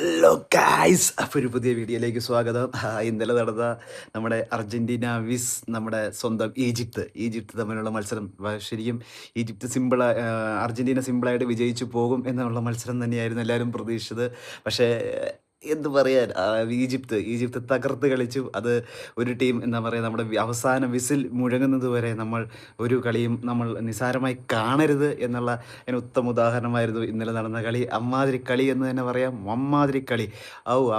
Hello guys, അപ്പോൾ ഒരു പുതിയ വീഡിയോയിലേക്ക് സ്വാഗതം. ഇന്നലെ നടന്ന നമ്മുടെ അർജൻറ്റീന വിസ് നമ്മുടെ സ്വന്തം ഈജിപ്ത് തമ്മിലുള്ള മത്സരം ശരിക്കും ഈജിപ്ത് അർജൻറ്റീന സിമ്പിളായിട്ട് വിജയിച്ചു പോകും എന്നുള്ള മത്സരം തന്നെയായിരുന്നു എല്ലാവരും പ്രതീക്ഷിച്ചത്. പക്ഷേ എന്ത് പറയാൻ, ഈജിപ്ത് തകർത്ത് കളിച്ചു. അത് ഒരു ടീം എന്താ പറയുക, നമ്മുടെ അവസാന വിസിൽ മുഴങ്ങുന്നത് വരെ നമ്മൾ ഒരു കളിയും നമ്മൾ നിസ്സാരമായി കാണരുത് എന്നുള്ള അതിന് ഉത്തമ ഉദാഹരണമായിരുന്നു ഇന്നലെ നടന്ന കളി. അമ്മാതിരി കളി എന്ന് തന്നെ പറയാം, അമ്മാതിരി കളി.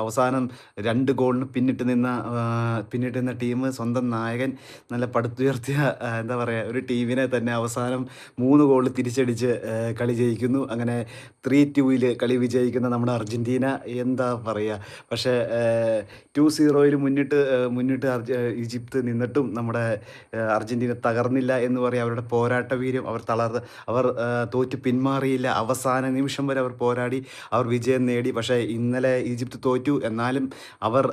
അവസാനം 2 ഗോളിന് പിന്നിട്ട് നിന്ന ടീം സ്വന്തം നായകൻ നല്ല പടുത്തുയർത്തിയ എന്താ പറയുക, ഒരു ടീമിനെ തന്നെ അവസാനം 3 ഗോൾ തിരിച്ചടിച്ച് കളി ജയിക്കുന്നു. അങ്ങനെ 3-2 കളി വിജയിക്കുന്ന നമ്മുടെ അർജൻറ്റീന എന്താ പറയുക. പക്ഷേ 2-0 മുന്നിട്ട് ഈജിപ്ത് നിന്നിട്ടും നമ്മുടെ അർജൻറ്റീന തകർന്നില്ല എന്ന് പറയാം. അവരുടെ പോരാട്ട വീര്യം, അവർ തോറ്റ് പിന്മാറിയില്ല. അവസാന നിമിഷം വരെ അവർ പോരാടി, അവർ വിജയം നേടി. പക്ഷേ ഇന്നലെ ഈജിപ്ത് തോറ്റു. എന്നാലും അവർ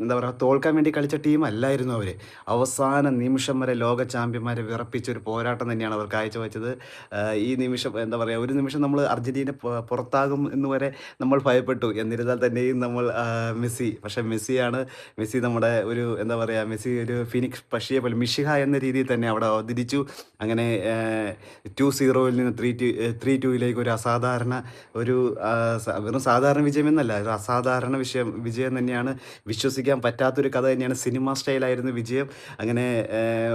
എന്താ പറയുക, തോൽക്കാൻ വേണ്ടി കളിച്ച ടീം അല്ലായിരുന്നു അവർ. അവസാന നിമിഷം വരെ ലോക ചാമ്പ്യന്മാരെ വിറപ്പിച്ചൊരു പോരാട്ടം തന്നെയാണ് അവർ കാഴ്ചവെച്ചത്. ഈ നിമിഷം എന്താ പറയുക, ഒരു നിമിഷം നമ്മൾ അർജൻറ്റീന പുറത്താകും എന്ന് വരെ നമ്മൾ ഭയപ്പെട്ടു. എന്നിരുന്നാൽ തന്നെയും നമ്മൾ മെസ്സി നമ്മുടെ ഒരു എന്താ പറയുക, മെസ്സി ഒരു ഫിനിക്സ് പക്ഷിയെ പോലെ മിഷിഹ എന്ന രീതിയിൽ തന്നെ അവിടെ അവതരിച്ചു. അങ്ങനെ 2-0 നിന്ന് 3-2 ഒരു അസാധാരണ വെറും സാധാരണ വിജയമെന്നല്ല, ഒരു അസാധാരണ വിജയം തന്നെയാണ്. വിശ്വസിക്കാൻ പറ്റാത്തൊരു കഥ തന്നെയാണ്. സിനിമ സ്റ്റൈലായിരുന്നു വിജയം. അങ്ങനെ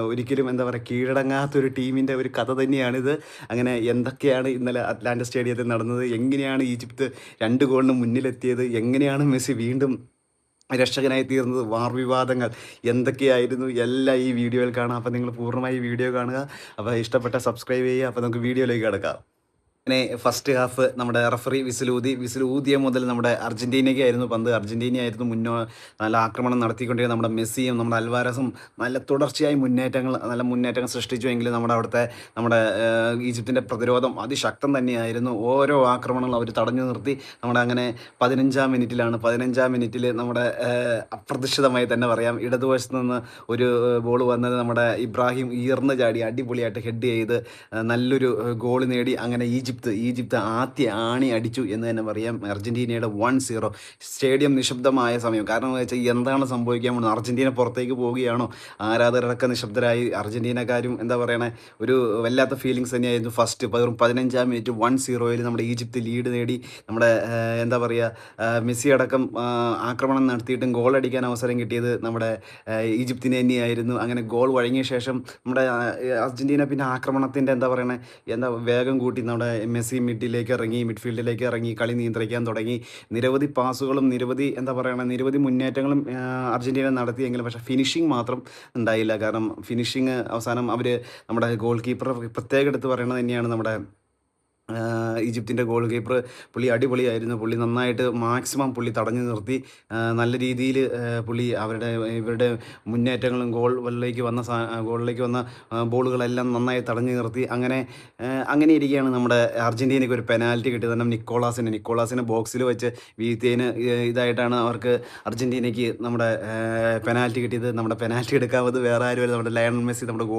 ഒരിക്കലും എന്താ പറയുക, കീഴടങ്ങാത്തൊരു ടീമിൻ്റെ ഒരു കഥ തന്നെയാണിത്. അങ്ങനെ എന്തൊക്കെയാണ് ഇന്നലെ അറ്റ്ലാന്റ സ്റ്റേഡിയത്തിൽ നടന്നത്, എങ്ങനെയാണ് ഈജിപ്ത് 2 ഗോളിന് മുന്നിലെത്തിയത്, എങ്ങനെയാണ് മെസ്സി വീണ്ടും രക്ഷകനായി തീർന്നത്, വാർവിവാദങ്ങൾ എന്തൊക്കെയായിരുന്നു, എല്ലാം ഈ വീഡിയോയിൽ കാണാം. അപ്പോൾ നിങ്ങൾ പൂർണ്ണമായി വീഡിയോ കാണുക. അപ്പോൾ ഇഷ്ടപ്പെട്ട സബ്സ്ക്രൈബ് ചെയ്യുക. അപ്പോൾ നമുക്ക് വീഡിയോയിലേക്ക് കിടക്കാം. അങ്ങനെ ഫസ്റ്റ് ഹാഫ് നമ്മുടെ റഫറി വിസിലൂതിയ മുതൽ നമ്മുടെ അർജൻറ്റീനയ്ക്കായിരുന്നു പന്ത്. അർജൻറ്റീനയായിരുന്നു നല്ല ആക്രമണം നടത്തിക്കൊണ്ടിരുന്നത്. നമ്മുടെ മെസ്സിയും നമ്മുടെ അൽവാരസും നല്ല തുടർച്ചയായി മുന്നേറ്റങ്ങൾ സൃഷ്ടിച്ചുവെങ്കിലും നമ്മുടെ ഈജിപ്തിൻ്റെ പ്രതിരോധം അതിശക്തം തന്നെയായിരുന്നു. ഓരോ ആക്രമണങ്ങളും അവർ തടഞ്ഞു നിർത്തി. അങ്ങനെ 15-ാം മിനിറ്റിൽ നമ്മുടെ അപ്രതീക്ഷിതമായി തന്നെ പറയാം, ഇടതുവശത്ത് നിന്ന് ഒരു ബോൾ വന്നത് നമ്മുടെ ഇബ്രാഹിം ഈർന്ന് ചാടി അടിപൊളിയായിട്ട് ഹെഡ് ചെയ്ത് നല്ലൊരു ഗോൾ നേടി. അങ്ങനെ ഈജിപ്ത് ആണി അടിച്ചു എന്ന് തന്നെ പറയാം. അർജൻറ്റീനയുടെ 1-0. സ്റ്റേഡിയം നിശബ്ദമായ സമയം. കാരണം എന്ന് വെച്ചാൽ എന്താണ് സംഭവിക്കാൻ പോകുന്നത്, അർജൻറ്റീന പുറത്തേക്ക് പോവുകയാണോ, ആരാധകരൊക്കെ നിശബ്ദരായി. അർജൻറ്റീനക്കാരും എന്താ പറയണേ, ഒരു വല്ലാത്ത ഫീലിങ്സ് തന്നെയായിരുന്നു. ഫസ്റ്റ് 15-ാം മിനിറ്റ് 1-0 നമ്മുടെ ഈജിപ്ത് ലീഡ് നേടി. നമ്മുടെ എന്താ പറയുക, മെസ്സി അടക്കം ആക്രമണം നടത്തിയിട്ടും ഗോൾ അടിക്കാൻ അവസരം കിട്ടിയത് നമ്മുടെ ഈജിപ്തിന് തന്നെയായിരുന്നു. അങ്ങനെ ഗോൾ വഴങ്ങിയ ശേഷം നമ്മുടെ അർജൻറ്റീന പിന്നെ ആക്രമണത്തിൻ്റെ വേഗം കൂട്ടി നമ്മുടെ മെസ്സി മിഡ്ഫീൽഡിലേക്ക് ഇറങ്ങി കളി നിയന്ത്രിക്കാൻ തുടങ്ങി. നിരവധി പാസുകളും നിരവധി മുന്നേറ്റങ്ങളും അർജൻറ്റീന നടത്തിയെങ്കിലും പക്ഷേ ഫിനിഷിങ് മാത്രം ഉണ്ടായില്ല. കാരണം ഫിനിഷിങ് അവസാനം നമ്മുടെ ഗോൾ കീപ്പർ പ്രത്യേകം എടുത്ത് പറയുന്നത് തന്നെയാണ്. നമ്മുടെ ഈജിപ്തിൻ്റെ ഗോൾ കീപ്പർ പുള്ളി അടിപൊളിയായിരുന്നു. പുള്ളി നന്നായിട്ട് മാക്സിമം തടഞ്ഞു നിർത്തി. നല്ല രീതിയിൽ ഇവരുടെ മുന്നേറ്റങ്ങളും ഗോളിലേക്ക് വന്ന ബോളുകളെല്ലാം നന്നായി തടഞ്ഞു നിർത്തി. അങ്ങനെ ഇരിക്കുകയാണ് നമ്മുടെ അർജൻറ്റീനയ്ക്ക് ഒരു പെനാൽറ്റി കിട്ടിയത്. തന്നെ നിക്കോളാസിനെ ബോക്സിൽ വെച്ച് വീഴ്ത്തിയതിന് ഇതായിട്ടാണ് അവർക്ക് അർജൻറ്റീനയ്ക്ക് നമ്മുടെ പെനാൽറ്റി കിട്ടിയത്. നമ്മുടെ പെനാൽറ്റി എടുക്കാവുന്നത് വേറെ ആരുമല്ല, നമ്മുടെ ലയണൽ മെസ്സി, നമ്മുടെ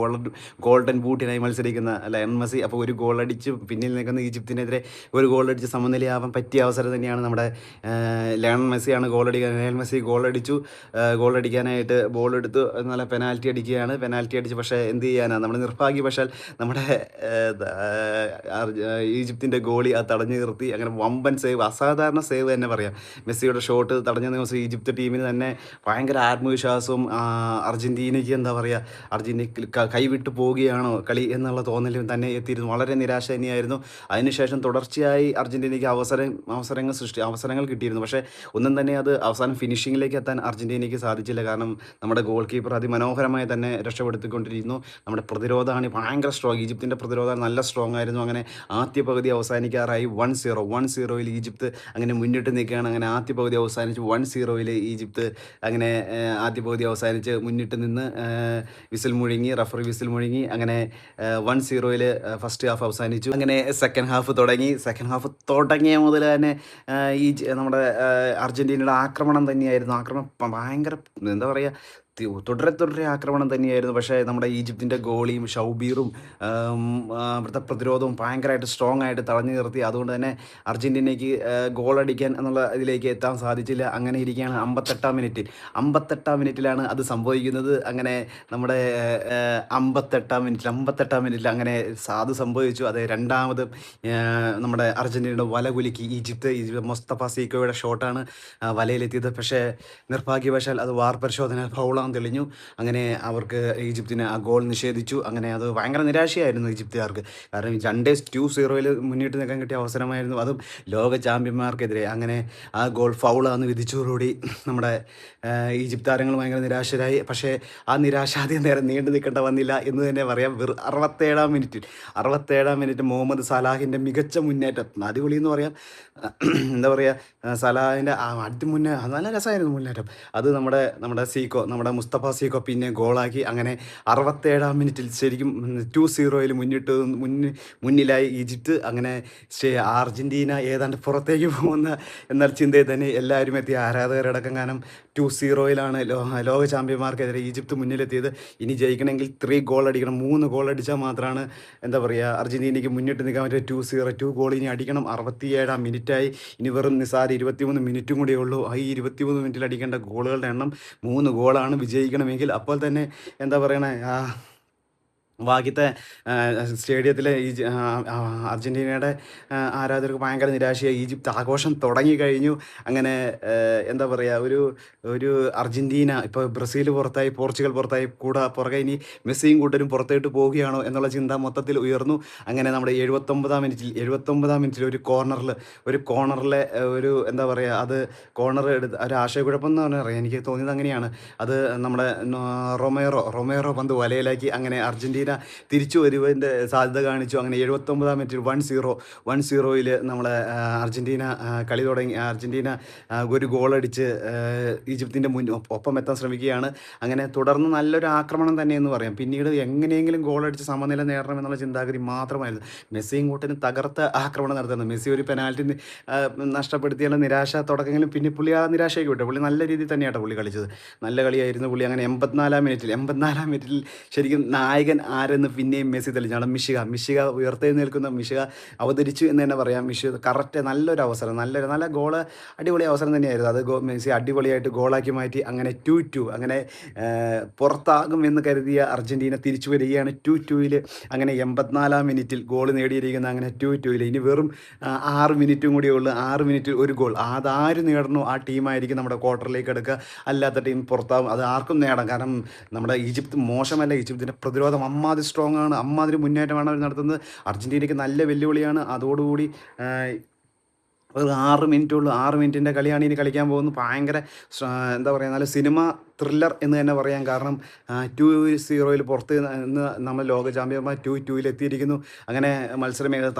ഗോൾഡൻ ബൂട്ടിനായി മത്സരിക്കുന്ന ലയണൽ മെസ്സി. അപ്പോൾ ഒരു ഗോൾ അടിച്ച് പിന്നിൽ നിൽക്കുന്ന ഈജിപ്തിനെതിരെ ഒരു ഗോൾ അടിച്ച് സമനിലയാവാൻ പറ്റിയ അവസരം തന്നെയാണ്. നമ്മുടെ ലയണൽ മെസ്സിയാണ് ലയണൽ മെസ്സി ഗോൾ അടിക്കാനായിട്ട് ബോൾ എടുത്ത് നല്ല പെനാൽറ്റി അടിച്ച് പക്ഷേ എന്ത് ചെയ്യാനാണ്, നമ്മുടെ നിർഭാഗ്യവശാൽ നമ്മുടെ ഈജിപ്തിൻ്റെ ഗോളി അത് തടഞ്ഞു നിർത്തി. അങ്ങനെ വമ്പൻ സേവ്, അസാധാരണ സേവ് തന്നെ പറയാം. മെസ്സിയുടെ ഷോട്ട് തടഞ്ഞ ദിവസം ഈജിപ്ത് ടീമിന് തന്നെ ഭയങ്കര ആത്മവിശ്വാസവും അർജൻറ്റീനയ്ക്ക് അർജൻറ്റീന കൈവിട്ട് പോവുകയാണോ കളി എന്നുള്ള തോന്നലും തന്നെ എത്തിയിരുന്നു. വളരെ നിരാശ തന്നെയായിരുന്നു. അതിനുശേഷം തുടർച്ചയായി അർജൻറ്റീനയ്ക്ക് അവസരങ്ങൾ കിട്ടിയിരുന്നു. പക്ഷേ ഒന്നും തന്നെ അത് അവസാനം ഫിനിഷിങ്ങിലേക്ക് എത്താൻ അർജൻറ്റീനയ്ക്ക് സാധിച്ചില്ല. കാരണം നമ്മുടെ ഗോൾ കീപ്പർ അതിമനോഹരമായി തന്നെ രക്ഷപ്പെടുത്തിക്കൊണ്ടിരിക്കുന്നു. നമ്മുടെ പ്രതിരോധമാണ് ഭയങ്കര സ്ട്രോങ്. ഈജിപ്തിൻ്റെ പ്രതിരോധം നല്ല സ്ട്രോങ് ആയിരുന്നു. അങ്ങനെ ആദ്യ പകുതി അവസാനിക്കാറായി 1-0 ഈജിപ്ത് അങ്ങനെ മുന്നിട്ട് നിൽക്കുകയാണ്. അങ്ങനെ ആദ്യ പകുതി അവസാനിച്ച് 1-0 ഈജിപ്ത് അങ്ങനെ ആദ്യ പകുതി അവസാനിച്ച് മുന്നിട്ട് നിന്ന് റഫറി വിസിൽ മുഴങ്ങി. അങ്ങനെ 1-0 ഫസ്റ്റ് ഹാഫ് അവസാനിച്ചു. അങ്ങനെ സെക്കൻഡ് ഹാഫ് തുടങ്ങിയ മുതൽ തന്നെ നമ്മുടെ അർജൻറ്റീനയുടെ ആക്രമണം തന്നെയായിരുന്നു. ഭയങ്കര എന്താ പറയുക, തുടരെ തുടരെ ആക്രമണം തന്നെയായിരുന്നു. പക്ഷേ നമ്മുടെ ഈജിപ്തിൻ്റെ ഗോളിയും ഷൗബീറും അവിടുത്തെ പ്രതിരോധവും ഭയങ്കരമായിട്ട് സ്ട്രോങ് ആയിട്ട് തടഞ്ഞു നിർത്തി. അതുകൊണ്ട് തന്നെ അർജന്റീനയ്ക്ക് ഗോളടിക്കാൻ എന്നുള്ള ഇതിലേക്ക് എത്താൻ സാധിച്ചില്ല. അങ്ങനെ ഇരിക്കുകയാണ് 58-ാം മിനിറ്റിലാണ് അത് സംഭവിക്കുന്നത്. അങ്ങനെ നമ്മുടെ 58-ാം മിനിറ്റിൽ അങ്ങനെ അത് സംഭവിച്ചു. അത് രണ്ടാമത് നമ്മുടെ അർജന്റീനയുടെ വല കുലുക്കി ഈജിപ്ത് മുസ്തഫ സീക്കോയുടെ ഷോട്ടാണ് വലയിലെത്തിയത്. പക്ഷേ നിർഭാഗ്യവശാൽ അത് വാർ പരിശോധന ഫൗളാന്ന് തെളിഞ്ഞു. അങ്ങനെ അവർക്ക് ഈജിപ്തിന് ആ ഗോൾ നിഷേധിച്ചു. അങ്ങനെ അത് ഭയങ്കര നിരാശയായിരുന്നു ഈജിപ്തുകാർക്ക്. കാരണം 2-0 മുന്നിട്ട് നിൽക്കാൻ കിട്ടിയ അവസരമായിരുന്നു, അതും ലോക ചാമ്പ്യന്മാർക്കെതിരെ. അങ്ങനെ ആ ഗോൾ ഫൗളാന്ന് വിധിച്ചതോടുകൂടി നമ്മുടെ ഈജിപ്ത് താരങ്ങൾ ഭയങ്കര നിരാശരായി. പക്ഷേ ആ നിരാശ അധികം നേരം നീണ്ടു നിൽക്കേണ്ട വന്നില്ല എന്ന് തന്നെ പറയാം. 67-ാം മിനിറ്റ് മുഹമ്മദ് സലാഹിൻ്റെ മികച്ച മുന്നേറ്റം, അടിപൊളി എന്ന് പറയാം. എന്താ പറയുക, സലാഹിൻ്റെ അത് നല്ല രസമായിരുന്നു മുന്നേറ്റം. അത് നമ്മുടെ മുസ്തഫ സീക്കോ പിന്നെ ഗോളാക്കി. അങ്ങനെ 67-ാം മിനിറ്റിൽ ശരിക്കും 2-0 മുന്നിലായി ഈജിപ്ത്. അങ്ങനെ അർജന്റീന ഏതാണ്ട് പുറത്തേക്ക് പോകുന്ന എന്ന ചിന്തയിൽ തന്നെ എല്ലാവരും എത്തിയ ആരാധകരടക്കം. കാരണം 2-0 ലോക ചാമ്പ്യന്മാർക്കെതിരെ ഈജിപ്ത് മുന്നിലെത്തിയത്. ഇനി ജയിക്കണമെങ്കിൽ 3 ഗോൾ അടിക്കണം. 3 ഗോൾ അടിച്ചാൽ മാത്രമാണ് എന്താ പറയുക അർജന്റീനയ്ക്ക് മുന്നിട്ട് നിൽക്കാൻ പറ്റുക. 2 ഗോൾ ഇനി അടിക്കണം. 67-ാം മിനിറ്റായി. ഇനി വെറും നിസാര 23 മിനിറ്റും കൂടിയേ ഉള്ളൂ. ഈ 23 മിനിറ്റിൽ അടിക്കേണ്ട ഗോളുകളുടെ എണ്ണം 3 ഗോളാണ് വിജയിക്കണമെങ്കിൽ. അപ്പോൾ തന്നെ എന്താ പറയണേ, ബാക്കിത്തെ സ്റ്റേഡിയത്തിലെ അർജൻറ്റീനയുടെ ആരാധകർക്ക് ഭയങ്കര നിരാശയായി. ഈജിപ്ത് ആഘോഷം തുടങ്ങിക്കഴിഞ്ഞു. അങ്ങനെ എന്താ പറയുക, ഒരു അർജൻറ്റീന ഇപ്പോൾ ബ്രസീൽ പുറത്തായി, പോർച്ചുഗൽ പുറത്തായി, പുറകെ ഇനി മെസ്സിയും കൂട്ടരും പുറത്തോട്ട് പോവുകയാണോ എന്നുള്ള ചിന്ത മൊത്തത്തിൽ ഉയർന്നു. അങ്ങനെ നമ്മുടെ 79-ാം മിനിറ്റിൽ ഒരു കോർണറിലെ ഒരു എന്താ പറയുക, അത് കോർണർ എടുത്ത് ഒരു ആശയക്കുഴപ്പം എന്ന് പറഞ്ഞാൽ എനിക്ക് തോന്നിയത് അങ്ങനെയാണ്. അത് നമ്മുടെ റൊമേറോ പന്ത് വലയിലാക്കി. അങ്ങനെ അർജൻറ്റീന തിരിച്ചു വരുന്നതിൻ്റെ സാധ്യത കാണിച്ചു. അങ്ങനെ 79-ാം മിനിറ്റിൽ 1-0 നമ്മളെ അർജൻറ്റീന കളി തുടങ്ങി. അർജൻറ്റീന ഒരു ഗോളടിച്ച് ഈജിപ്തിൻ്റെ ഒപ്പം എത്താൻ ശ്രമിക്കുകയാണ്. അങ്ങനെ തുടർന്ന് നല്ലൊരു ആക്രമണം തന്നെ എന്ന് പറയാം. പിന്നീട് എങ്ങനെയെങ്കിലും ഗോളടിച്ച് സമനില നേടണം എന്നുള്ള ചിന്താഗതി മാത്രമായിരുന്നു. മെസ്സിയും കൂട്ടിന് തകർത്ത ആക്രമണം നടത്തുന്നത്. മെസ്സി ഒരു പെനാൽറ്റി നഷ്ടപ്പെടുത്തിയുള്ള നിരാശ തുടക്കമെങ്കിലും പിന്നെ പുള്ളി ആ നിരാശയ്ക്ക് വിട്ടു. പുള്ളി നല്ല രീതിയിൽ തന്നെയാണ് പുള്ളി കളിച്ചത്. നല്ല കളിയായിരുന്നു പുള്ളി. അങ്ങനെ 84-ാം മിനിറ്റിൽ ശരിക്കും നായകൻ ആരെന്ന് പിന്നെയും മെസ്സി തെളിഞ്ഞാണ്. മിഷിക ഉയർത്തെഴുന്നേൽക്കുന്ന മിഷിക അവതരിച്ചു എന്ന് തന്നെ പറയാം. കറക്റ്റ് നല്ലൊരു അവസരം, നല്ല ഗോള്, അടിപൊളി അവസരം തന്നെയായിരുന്നു. അത് മെസ്സി അടിപൊളിയായിട്ട് ഗോളാക്കി മാറ്റി. അങ്ങനെ 2-2 അങ്ങനെ പുറത്താകും എന്ന് കരുതിയ അർജൻറ്റീന തിരിച്ചു വരികയാണ് 2-2. അങ്ങനെ 84-ാം മിനിറ്റിൽ ഗോൾ നേടിയിരിക്കുന്ന അങ്ങനെ 2-2. ഇനി വെറും 6 മിനിറ്റും കൂടിയേ ഉള്ളൂ. 6 മിനിറ്റിൽ ഒരു ഗോൾ. അതാര് നേടണോ ആ ടീമായിരിക്കും നമ്മുടെ ക്വാർട്ടറിലേക്ക് എടുക്കുക. അല്ലാത്ത ടീം പുറത്താകും. അത് ആർക്കും നേടാം. കാരണം നമ്മുടെ ഈജിപ്ത് മോശമല്ല. ഈജിപ്തിൻ്റെ പ്രതിരോധം അമ്മാതിരി സ്ട്രോങ് ആണ്. അമ്മാതിരി മുന്നേറ്റമാണ് അവർ നടത്തുന്നത്. അർജൻറ്റീനയ്ക്ക് നല്ല വെല്ലുവിളിയാണ്. അതോടുകൂടി ഒരു 6 മിനിറ്റുള്ളൂ. 6 മിനിറ്റിൻ്റെ കളിയാണ് ഇനി കളിക്കാൻ പോകുന്നത്. ഭയങ്കര എന്താ പറയുക, നല്ല സിനിമ ത്രില്ലർ എന്ന് തന്നെ പറയാം. കാരണം 2-0 പുറത്ത് നിന്ന് നമ്മൾ ലോക ചാമ്പ്യന്മാർ 2-2 എത്തിയിരിക്കുന്നു. അങ്ങനെ മത്സരം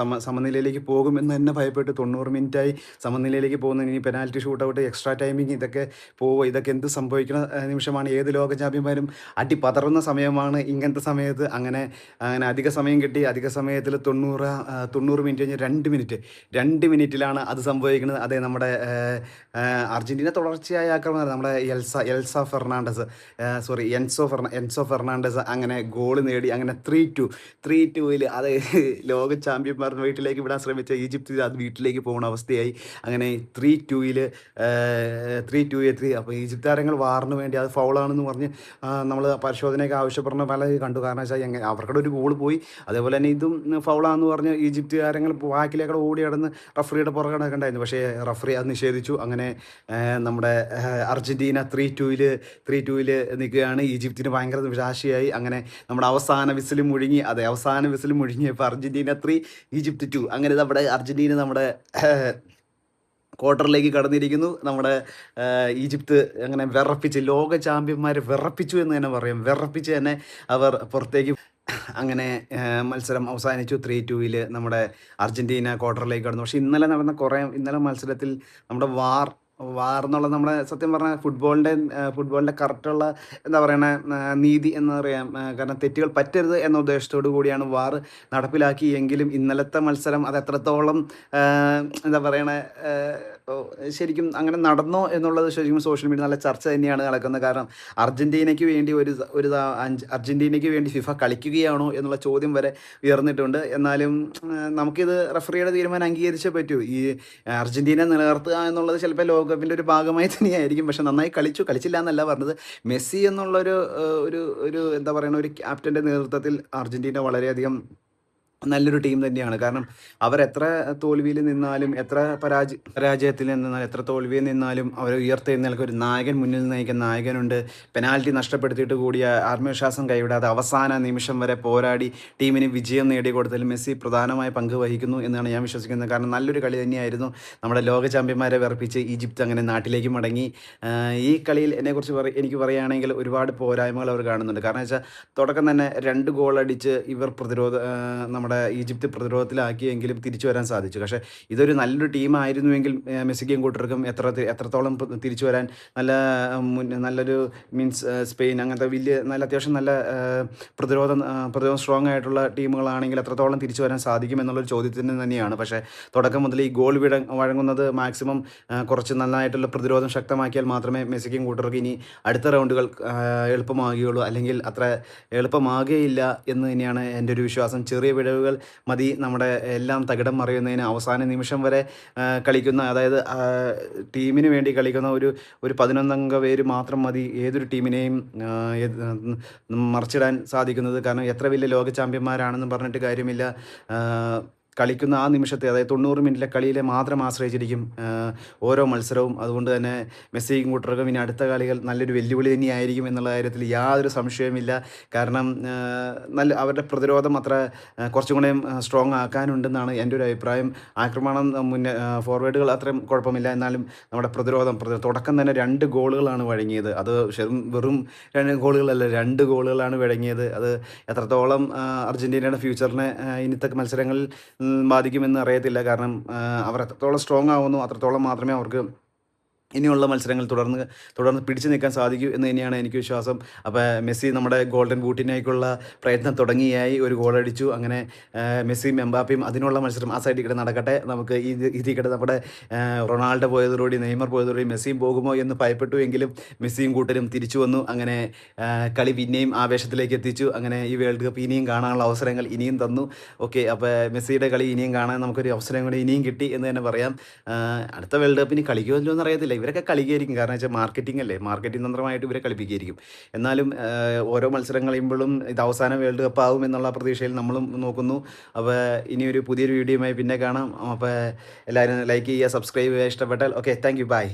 സമനിലയിലേക്ക് പോകുമെന്ന് തന്നെ ഭയപ്പെട്ട് 90 മിനിറ്റായി സമനിലയിലേക്ക് പോകുന്നത്. ഇനി പെനാൽറ്റി ഷൂട്ടൗട്ട്, എക്സ്ട്രാ ടൈമിങ്, ഇതൊക്കെ എന്ത് സംഭവിക്കുന്ന നിമിഷമാണ്. ഏത് ലോക ചാമ്പ്യന്മാരും അടിപതറുന്ന സമയമാണ് ഇങ്ങനത്തെ സമയത്ത്. അങ്ങനെ അധിക സമയം കിട്ടി. അധിക സമയത്തിൽ 90 മിനിറ്റ് കഴിഞ്ഞ് 2 മിനിറ്റിലാണ് അത് സംഭവിക്കുന്നത്. അതെ, നമ്മുടെ അർജൻറ്റീന തുടർച്ചയായ ആക്രമണം. നമ്മുടെ എൻസോ ഫെർണാണ്ടസ് അങ്ങനെ ഗോൾ നേടി. അങ്ങനെ 3-2 അത് ലോക ചാമ്പ്യന്മാർ വീട്ടിലേക്ക് വിടാൻ ശ്രമിച്ച ഈജിപ്ത് അത് വീട്ടിലേക്ക് പോകുന്ന അവസ്ഥയായി. അങ്ങനെ 3-2 എത്തി. അപ്പോൾ ഈജിപ്ത് താരങ്ങൾ വാറിന് വേണ്ടി അത് ഫൗളാണെന്ന് പറഞ്ഞ് നമ്മൾ പരിശോധനയൊക്കെ ആവശ്യപ്പെടുന്ന പല കണ്ടു. കാരണം വെച്ചാൽ അവർക്കടെ ഒരു ഗോൾ പോയി. അതേപോലെ തന്നെ ഇതും ഫൗളാണെന്ന് പറഞ്ഞ് ഈജിപ്ത് താരങ്ങൾ ബാക്കിലേക്കൂടെ ഓടി നടന്ന് റഫറിയുടെ പുറകെ നടക്കണ്ടായിരുന്നു. പക്ഷേ റഫറി അത് നിഷേധിച്ചു. അങ്ങനെ നമ്മുടെ അർജൻറ്റീന 3-2 നിൽക്കുകയാണ്. ഈജിപ്തിന് ഭയങ്കര നിരാശയായി. അങ്ങനെ നമ്മുടെ അവസാന വിസിൽ മുഴുങ്ങിയപ്പോൾ അർജൻറ്റീന 3 ഈജിപ്ത് 2. അങ്ങനെ നമ്മുടെ അർജൻറ്റീന നമ്മുടെ ക്വാർട്ടറിലേക്ക് കടന്നിരിക്കുന്നു. നമ്മുടെ ഈജിപ്ത് അങ്ങനെ ലോക ചാമ്പ്യന്മാരെ വിറപ്പിച്ചു എന്ന് തന്നെ പറയാം. വിറപ്പിച്ച് തന്നെ അവർ പുറത്തേക്ക്. അങ്ങനെ മത്സരം അവസാനിച്ചു 3-2 നമ്മുടെ അർജൻറ്റീന ക്വാർട്ടറിലേക്ക് കടന്നു. പക്ഷേ ഇന്നലെ മത്സരത്തിൽ നമ്മുടെ വാർ എന്നുള്ള നമ്മുടെ സത്യം പറഞ്ഞാൽ ഫുട്ബോളിൻ്റെ കറക്റ്റുള്ള എന്താ പറയണ നീതി എന്ന് പറയാം. കാരണം തെറ്റുകൾ പറ്റരുത് എന്ന ഉദ്ദേശത്തോടു കൂടിയാണ് വാർ നടപ്പിലാക്കി. എങ്കിലും ഇന്നലത്തെ മത്സരം അത് എത്രത്തോളം എന്താ പറയണ ഓ, ശരിക്കും അങ്ങനെ നടന്നോ എന്നുള്ളത് ശരിക്കും സോഷ്യൽ മീഡിയ നല്ല ചർച്ച തന്നെയാണ് നടക്കുന്നത്. കാരണം അർജന്റീനയ്ക്ക് വേണ്ടി അർജന്റീനയ്ക്ക് വേണ്ടി ഫിഫ കളിക്കുകയാണോ എന്നുള്ള ചോദ്യം വരെ ഉയർന്നിട്ടുണ്ട്. എന്നാലും നമുക്കിത് റഫറിയുടെ തീരുമാനം അംഗീകരിച്ചേ പറ്റൂ. ഈ അർജന്റീന നിലനിർത്തുക എന്നുള്ളത് ചിലപ്പോൾ ലോകകപ്പിൻ്റെ ഒരു ഭാഗമായി തന്നെയായിരിക്കും. പക്ഷെ നന്നായി കളിച്ചില്ല എന്നല്ല പറഞ്ഞത്. മെസ്സി എന്നുള്ളൊരു ഒരു ഒരു എന്താ പറയുക, ഒരു ക്യാപ്റ്റൻ്റെ നേതൃത്വത്തിൽ അർജന്റീന വളരെയധികം നല്ലൊരു ടീം തന്നെയാണ്. കാരണം അവരെത്ര തോൽവിയിൽ നിന്നാലും, എത്ര പരാജയത്തിൽ നിന്നാലും, എത്ര തോൽവിയിൽ നിന്നാലും അവർ ഉയർത്തെഴുന്നേൽക്കുന്ന ഒരു നായകൻ, മുന്നിൽ നയിക്കുന്ന നായകനുണ്ട്. പെനാൽറ്റി നഷ്ടപ്പെടുത്തിയിട്ട് കൂടിയ ആത്മവിശ്വാസം കൈവിടാതെ അവസാന നിമിഷം വരെ പോരാടി ടീമിന് വിജയം നേടിക്കൊടുത്തതിൽ മെസ്സി പ്രധാനമായ പങ്ക് വഹിക്കുന്നു എന്നാണ് ഞാൻ വിശ്വസിക്കുന്നത്. കാരണം നല്ലൊരു കളി തന്നെയായിരുന്നു. നമ്മുടെ ലോക ചാമ്പ്യന്മാരെ വിറപ്പിച്ച് ഈജിപ്ത് അങ്ങനെ നാട്ടിലേക്ക് മടങ്ങി. ഈ കളിയിൽ എന്നെക്കുറിച്ച് എനിക്ക് പറയുകയാണെങ്കിൽ ഒരുപാട് പോരായ്മകൾ അവർ കാണുന്നുണ്ട്. കാരണം വെച്ചാൽ തുടക്കം തന്നെ 2 ഗോൾ അടിച്ച് ഇവർ നമ്മുടെ ഈജിപ്ത് പ്രതിരോധത്തിലാക്കിയെങ്കിലും തിരിച്ചു വരാൻ സാധിച്ചു. പക്ഷേ ഇതൊരു നല്ലൊരു ടീമായിരുന്നുവെങ്കിൽ മെസ്സിക്കും കൂട്ടർക്കും എത്രത്തോളം തിരിച്ചു വരാൻ നല്ലൊരു സ്പെയിൻ അങ്ങനത്തെ നല്ല അത്യാവശ്യം നല്ല പ്രതിരോധം സ്ട്രോങ് ആയിട്ടുള്ള ടീമുകളാണെങ്കിൽ എത്രത്തോളം തിരിച്ചു വരാൻ സാധിക്കും എന്നുള്ളൊരു ചോദ്യത്തിന് തന്നെയാണ്. പക്ഷേ തുടക്കം മുതൽ ഈ ഗോൾ വഴങ്ങുന്നത് മാക്സിമം കുറച്ച് നന്നായിട്ടുള്ള പ്രതിരോധം ശക്തമാക്കിയാൽ മാത്രമേ മെസ്സിക്കും കൂട്ടർക്കും ഇനി അടുത്ത റൗണ്ടുകൾ എളുപ്പമാകുകയുള്ളൂ. അല്ലെങ്കിൽ അത്ര എളുപ്പമാകുകയില്ല എന്ന് തന്നെയാണ് എൻ്റെ ഒരു വിശ്വാസം. ചെറിയ പിഴവുകൾ മതി നമ്മുടെ എല്ലാം തകിടം മറിയുന്നതിന്. അവസാന നിമിഷം വരെ കളിക്കുന്ന, അതായത് ടീമിന് വേണ്ടി കളിക്കുന്ന ഒരു 11 അംഗ പേര് മാത്രം മതി ഏതൊരു ടീമിനെയും മറിച്ചിടാൻ സാധിക്കുന്നത്. കാരണം എത്ര വലിയ ലോക ചാമ്പ്യന്മാരാണെന്ന് പറഞ്ഞിട്ട് കാര്യമില്ല. കളിക്കുന്ന ആ നിമിഷത്തെ, അതായത് 90 മിനിറ്റിലെ കളിയിലെ മാത്രം ആശ്രയിച്ചിരിക്കും ഓരോ മത്സരവും. അതുകൊണ്ട് തന്നെ മെസ്സിയും കൂട്ടർക്കും ഇനി അടുത്ത കളികൾ നല്ലൊരു വെല്ലുവിളി തന്നെയായിരിക്കും എന്നുള്ള കാര്യത്തിൽ യാതൊരു സംശയവുമില്ല. കാരണം അവരുടെ പ്രതിരോധം കുറച്ചും കൂടെ സ്ട്രോങ് ആക്കാനുണ്ടെന്നാണ് എൻ്റെ ഒരു അഭിപ്രായം. ആക്രമണം ഫോർവേഡുകൾ അത്രയും കുഴപ്പമില്ല. എന്നാലും നമ്മുടെ പ്രതിരോധം തുടക്കം തന്നെ 2 ഗോളുകളാണ് വഴങ്ങിയത്. അത് വെറും 2 ഗോളുകളല്ല, 2 ഗോളുകളാണ് വഴങ്ങിയത്. അത് എത്രത്തോളം അർജന്റീനയുടെ ഫ്യൂച്ചറിനെ ഇന്നത്തെ മത്സരങ്ങളിൽ ബാധിക്കുമെന്ന് അറിയത്തില്ല. കാരണം അവർ എത്രത്തോളം സ്ട്രോങ് ആവുന്നു അത്രത്തോളം മാത്രമേ അവർക്ക് ഇനിയുള്ള മത്സരങ്ങൾ തുടർന്ന് പിടിച്ചു നിൽക്കാൻ സാധിക്കൂ എന്ന് തന്നെയാണ് എനിക്ക് വിശ്വാസം. അപ്പോൾ മെസ്സി നമ്മുടെ ഗോൾഡൻ ബൂട്ടിനേക്കുള്ള പ്രയത്നം തുടങ്ങിയായി. ഒരു ഗോളടിച്ചു. അങ്ങനെ മെസ്സിയും എംബാപ്പയും അതിനുള്ള മത്സരം ആ സൈഡിൽ കൂടെ നടക്കട്ടെ. നമുക്ക് ഇതിൽ കൂടെ നമ്മുടെ റൊണാൾഡോ പോയതോടുകൂടി, നെയ്മർ പോയതോടുകൂടി മെസ്സിയും പോകുമോ എന്ന് ഭയപ്പെട്ടു. എങ്കിലും മെസ്സിയും കൂട്ടരും തിരിച്ചു വന്നു. അങ്ങനെ കളി പിന്നെയും ആവേശത്തിലേക്ക് എത്തിച്ചു. അങ്ങനെ ഈ വേൾഡ് കപ്പ് ഇനിയും കാണാനുള്ള അവസരങ്ങൾ ഇനിയും തന്നു. ഓക്കെ, അപ്പോൾ മെസ്സിയുടെ കളി ഇനിയും കാണാൻ നമുക്കൊരു അവസരം കൂടി ഇനിയും കിട്ടി എന്ന് തന്നെ പറയാം. അടുത്ത വേൾഡ് കപ്പിന് കളിക്കുമല്ലോ എന്ന് അറിയത്തില്ല. ഇവരൊക്കെ കളിക്കുകയായിരിക്കും. കാരണം വെച്ചാൽ മാർക്കറ്റിംഗ് തന്ത്രമായിട്ട് ഇവരെ കളിപ്പിക്കുകയായിരിക്കും. എന്നാലും ഓരോ മത്സരം കഴിയുമ്പോഴും ഇത് അവസാന വേൾഡ് കപ്പ് ആവും എന്നുള്ള പ്രതീക്ഷയിൽ നമ്മളും നോക്കുന്നു. അപ്പോൾ ഇനിയൊരു പുതിയൊരു വീഡിയോയുമായി പിന്നെ കാണാം. അപ്പോൾ എല്ലാവരും ലൈക്ക് ചെയ്യുക, സബ്സ്ക്രൈബ് ചെയ്യുക, ഇഷ്ടപ്പെട്ടാൽ. Okay, thank you, by.